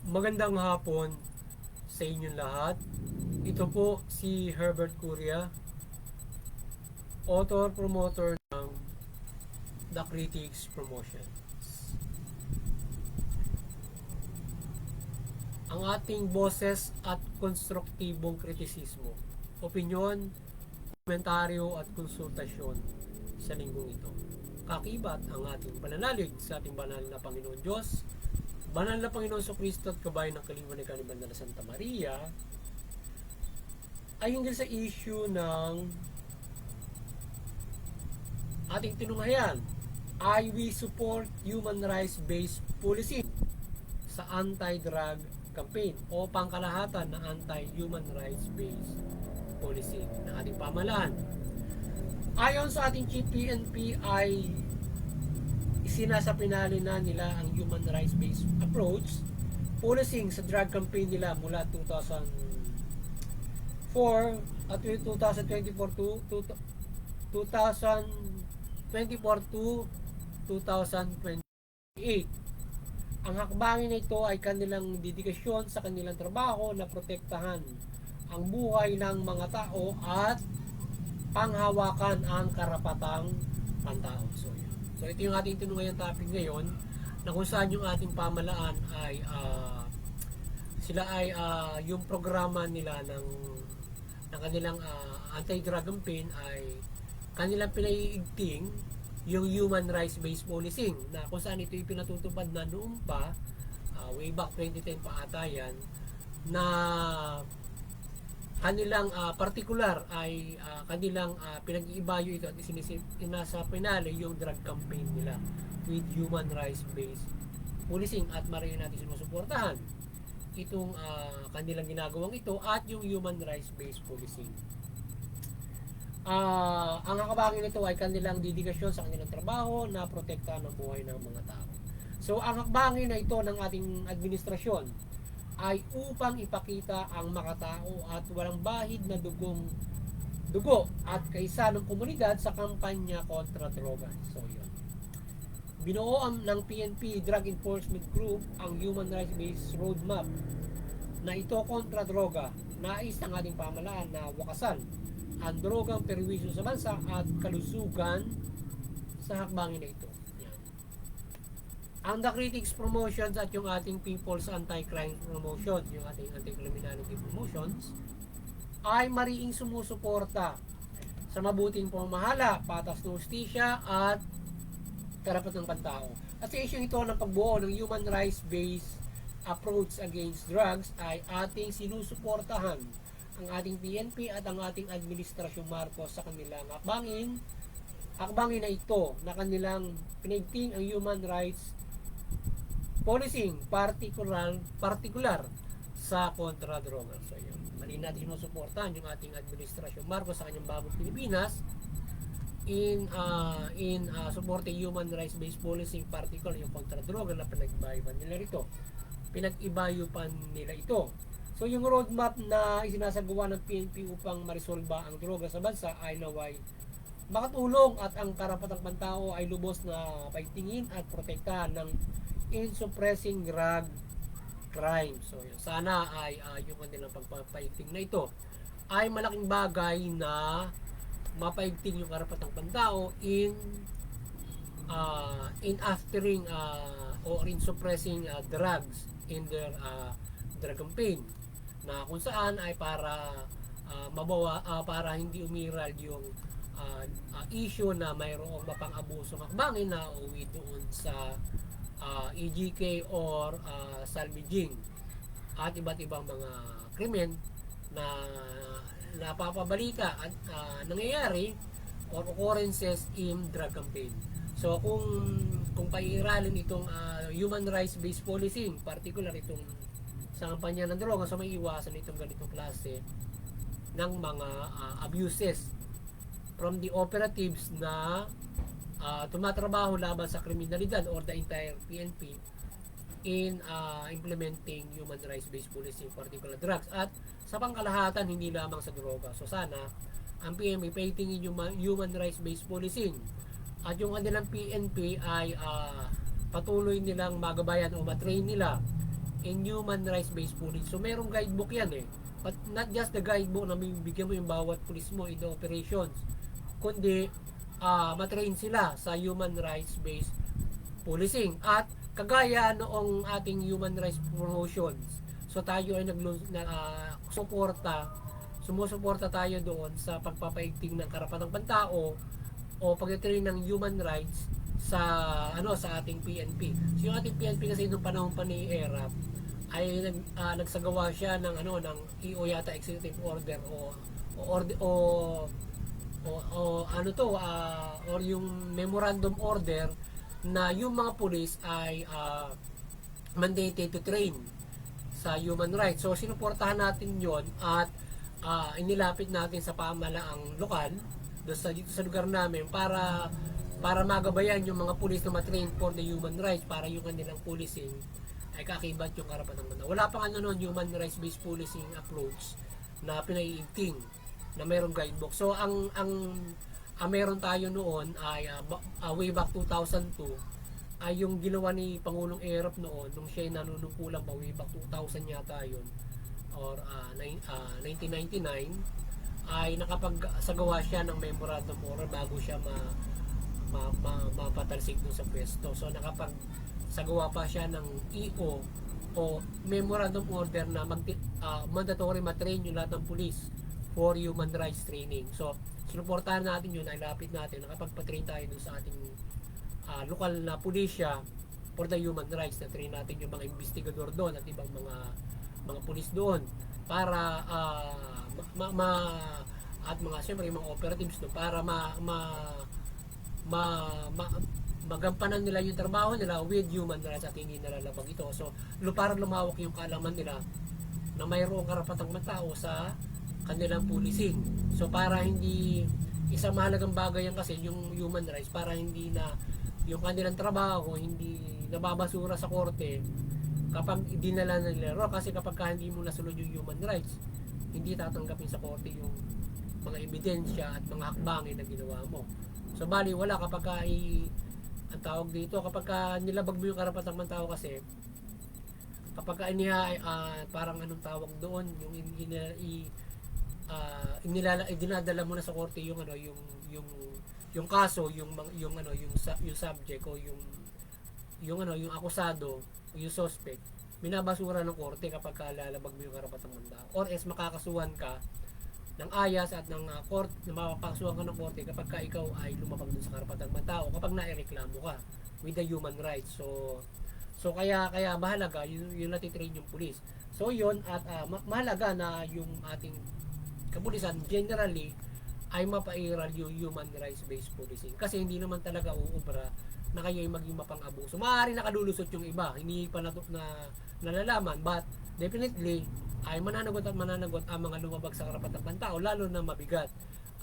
Magandang hapon sa inyong lahat. Ito po si Herbert Curia, author, promoter ng The Critics Promotion. Ang ating boses at konstruktibong kritisismo, opinyon, komentaryo at konsultasyon sa linggong ito. Kakibat ang ating pananalig sa ating banal na Panginoon Diyos, banal na Panginoon Kristo at kabayan ng kaliwanagan ni Banda Santa Maria, ay hinggil sa issue ng ating tinunghayan. I we support human rights-based policy sa anti-drug campaign o pangkalahatan na anti-human rights-based policy ng ating pamahalaan. Ayon sa ating Chief PNP ay sinasapinali na nila ang human rights-based approach policing sa drug campaign nila mula 2004 at 2024 to 2028. Ang hakbangin na ito ay kanilang dedikasyon sa kanilang trabaho na protektahan ang buhay ng mga tao at panghawakan ang karapatang pantao. So ito yung ating tinunghayan topic ngayon, na kung saan yung ating pamalaan ay yung programa nila ng kanilang anti-drug campaign ay kanilang pinaiigting yung human rights-based policing, na kung saan ito ipinatutupad na noon pa, way back 2010 pa ata yan, na kanilang particular ay kanilang pinag-iibayo ito at isinasa pinali yung drug campaign nila with human rights-based policing, at maraming natin sinusuportahan itong kanilang ginagawang ito at yung human rights-based policing. Ang hakabangin nito ay kanilang dedikasyon sa kanilang trabaho na protektahan ang buhay ng mga tao. So ang hakbangin na ito ng ating administrasyon ay upang ipakita ang makatao at walang bahid na dugo at kaisa ng komunidad sa kampanya kontra droga. So yun. Binuo ng PNP Drug Enforcement Group ang Human Rights-Based Roadmap na ito kontra droga. Nais ng ating pamahalaan na wakasan ang drogang perwisyo sa bansa at kalusugan sa hakbangin na ito. Yan. Ang The Critics Promotions at yung ating People's Anti-Crime Promotion, yung ating Anti-Criminality Promotions, ay mariing sumusuporta sa mabuting pamamahala, patas na hustisya at karapatang pantao. At sa issue ito ng pagbuo ng human rights-based approach against drugs ay ating sinusuportahan ang ating PNP at ang ating Administrasyong Marcos sa kanilang hakbangin na ito na kanilang pinigting ang human rights policing particular sa kontra droga. So yun, mali natin sinusuportahan yung ating Administrasyong Marcos sa kanyang bagong Pilipinas in supporting human rights based policing, particular yung kontra droga na pinag-ibayupan nila ito. So yung roadmap na isinasagawa ng PNP upang marisolba ang droga sa bansa ay naway makatulong at ang karapatang pantao ay lubos na paigtingin at protektahan ng in-suppressing drug crime. So yun, sana ay yung kanilang pagpapaigting na ito ay malaking bagay na mapaigting yung karapatang pantao in aftering or in suppressing drugs in their drug campaign, na kung saan ay para para hindi umiral yung issue na mayroong mapang-abusong hakbangin na uwi doon sa EGK or salvaging at iba't ibang mga krimen na napapabalita at nangyayari or occurrences in drug campaign. So kung paiiralin itong human rights based policing, particular itong sa kampanya ng droga, so may iwasan itong ganitong klase ng mga abuses from the operatives na tumatrabaho laban sa kriminalidad or the entire PNP in implementing human rights based policing, particular drugs, at sa pangkalahatan hindi lamang sa droga. So sana ang PNP patingin yung human rights based policing at yung kanilang PNP ay patuloy nilang magabayan o matrain nila in human rights-based policing. So merong guidebook yan eh. But not just the guidebook na bibigyan mo yung bawat pulis mo in the operations, kundi matrain sila sa human rights-based policing. At kagaya noong ating human rights promotions, so tayo ay sumusuporta tayo doon sa pagpapaigting ng karapatang pantao o pag-train ng human rights sa sa ating PNP. So yung ating PNP kasi noong panahon pa ni ERAP ay nagsagawa siya ng ng EO yata executive order or yung memorandum order na yung mga pulis ay mandated to train sa human rights. So sinuportahan natin yon at inilapit natin sa pamahalaang lokal dito sa lugar namin para magabayan yung mga pulis na matrain for the human rights para yung kanilang policing ay kakibat yung karapatang pantao. Wala pang human rights based policing approach na pinaiigting na mayroong guidebook. So ang meron tayo noon ay way back 2002 ay yung ginawa ni Pangulong ERAP noon nung siya ay nanunungkulan pa way back 2000 yata yun or 1999 ay nakapagsagawa siya ng memorandum order bago siya mapatalsik dun sa pwesto. So nakapagsagawa pa siya ng EO o memorandum order na mandatory matrain yung lahat ng police for human rights training. So sinuportahan natin yun, ay lapit natin, nakapagpatrain tayo dun sa ating lokal na pulisya for the human rights. Na-train natin yung mga investigador doon at ibang mga pulis doon para at siyempre yung mga operatives doon para magampanan nila yung trabaho nila with human rights at hindi nalalabag ito. So para lumawak yung kaalaman nila na mayroong karapatang matao sa kanilang policing. So para hindi isang mahalagang bagay yan kasi yung human rights, para hindi na yung kanilang trabaho hindi nababasura sa korte kapag dinala na nila. Kasi kapag hindi mo nasunod yung human rights, hindi tatanggapin sa korte yung mga ebidensya at mga hakbangin na ginawa mo. So bali wala kapag ang tawag dito, kapag nilabag mo yung karapatang pantao kasi kapag parang anong tawag doon, yung dinadala mo na sa korte yung yung kaso, yung subject o yung akusado o yung suspect, binabasura ng korte kapag lalabag mo yung karapatang pantao, or makakasuhan ka ng ayas at ng court, na mapapasuhan ka ng korte kapag ikaw ay lumabag dun sa karapatang pantao kapag naireklamo ka with the human rights. So kaya mahalaga yung natitrain yung pulis. So yun, at mahalaga na yung ating kapulisan generally ay mapairal yung human rights based policing, kasi hindi naman talaga uubra na kayo ay maging mapang-abuso. Maaari nakalulusot yung iba, hindi pa nalalaman, but definitely ay mananagot ang mga lumabag sa karapatang pantao, lalo na mabigat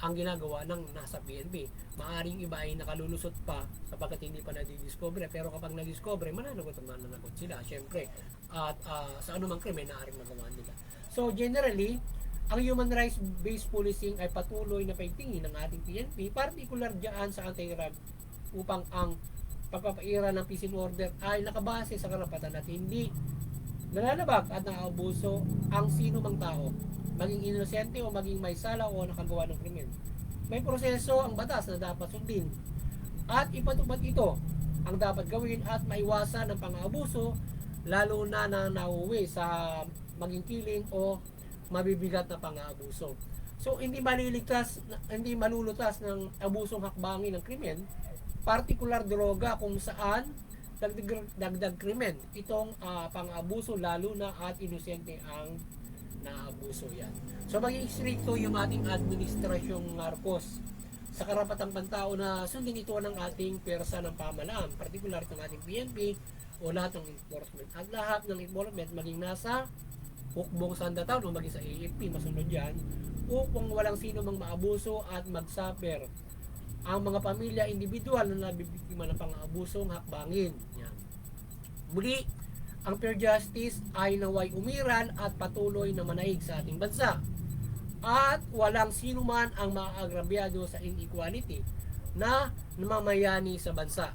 ang ginagawa ng nasa PNP. Maaring iba ay nakalulusot pa sapagkat hindi pa nadidiscover, pero kapag nadiscover, mananagot sila syempre, at sa anumang krimen na aaring magawa nila. So generally, ang human rights based policing ay patuloy na paigtingin ng ating PNP, particular diyan sa anti-RAB, upang ang pagpapaira ng peace and order ay nakabase sa karapatan at hindi nalalabag at nakaabuso ang sino mang tao, maging inosente o maging may sala o nakagawa ng krimen. May proseso ang batas na dapat sundin at ipatupad ito ang dapat gawin at maiwasan ng pang-aabuso, lalo na nauuwi sa maging killing o mabibigat na pang-aabuso. So hindi malulutas ng abusong hakbangin ng krimen, particular droga kung saan dagdag krimen itong pang-abuso, lalo na at inosente ang naabuso yan. So maging stricto yung ating administrasyong Marcos sa karapatang pantao na sundin ito ng ating pwersa ng pamahalaan, particular itong ating PNP o lahat ng enforcement. At lahat ng enforcement maging nasa hukbong sandataon o maging sa AFP, masunod yan, upang walang sino mang maabuso at magsuffer ang mga pamilya individual na nabibiktima ng pang-aabusong hakbangin. Yan. Muli, ang fair justice ay naway umiral at patuloy na manaig sa ating bansa. At walang sino man ang maagrabyado sa inequality na namamayani sa bansa.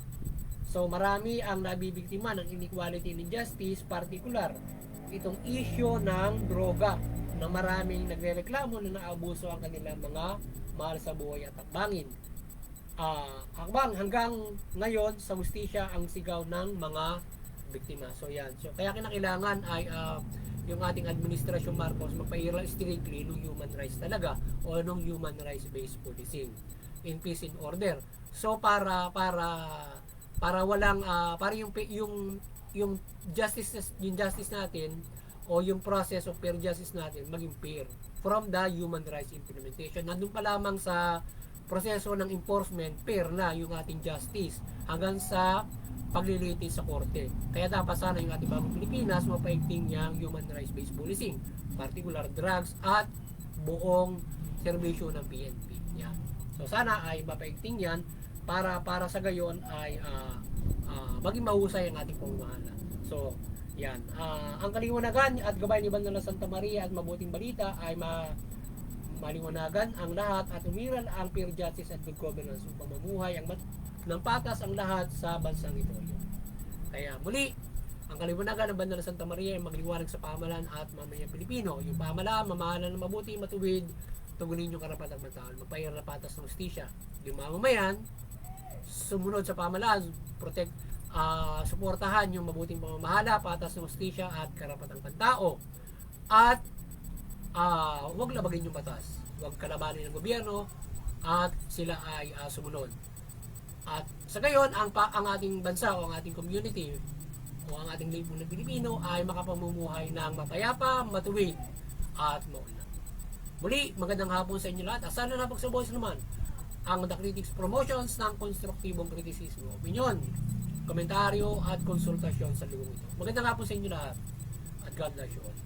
So marami ang nabibiktima ng inequality and injustice, particular itong issue ng droga na maraming nagrereklamo na naabuso ang kanilang mga mahal sa buhay at hakbangin. Hakbang hanggang ngayon sa hustisya ang sigaw ng mga biktima. So yan. So kaya kinakailangan ay yung ating administrasyon Marcos magpa-iral strictly ng human rights talaga o ng human rights based policing in peace and order. So para walang para yung justice natin o yung process of fair justice natin maging fair from the human rights implementation. Nandun pa lamang sa proseso ng enforcement, fair na yung ating justice hanggang sa paglilitis sa korte. Kaya dapat sana yung ating bagong Pilipinas mapaigting niyang human rights based policing, particular drugs at buong serbisyo ng PNP. Yan. So sana ay mapaigting yan para sa gayon ay maging mahusay ang ating pamamahala. So yan. Ang kaliwanagan at gabay ni Banal na Santa Maria at mabuting balita ay maliwanagan ang lahat at umiral ang fair justice at good governance upang mamuhay ng patas ang lahat sa bansang ito. Kaya muli, ang kaliwanagan ng Banal na Santa Maria ay magliwanag sa pamahalaan at mamamayang Pilipino. Yung pamahalaan, mamahalan ng mabuti, matuwid, tugunin yung karapatang matao, magpahirap na patas ng hustisya. Yung mamamayan, sumunod sa pamahalaan, suportahan yung mabuting pamamahala, patas ng hustisya at karapatang pantao. At huwag labagin yung batas, huwag kalabanin ng gobyerno at sila ay sumunod. At sa gayon, ang ating bansa o ang ating community o ang ating lipunan Pilipino ay makapamumuhay ng mapayapa, matuwid at maunlad. Muli, magandang hapon sa inyo lahat. Sana napagsabuhay naman ang The Critics Promotions ng konstruktibong kritisismo, opinyon, komentaryo at konsultasyon sa lugong ito. Magandang hapon sa inyo lahat at God bless you all.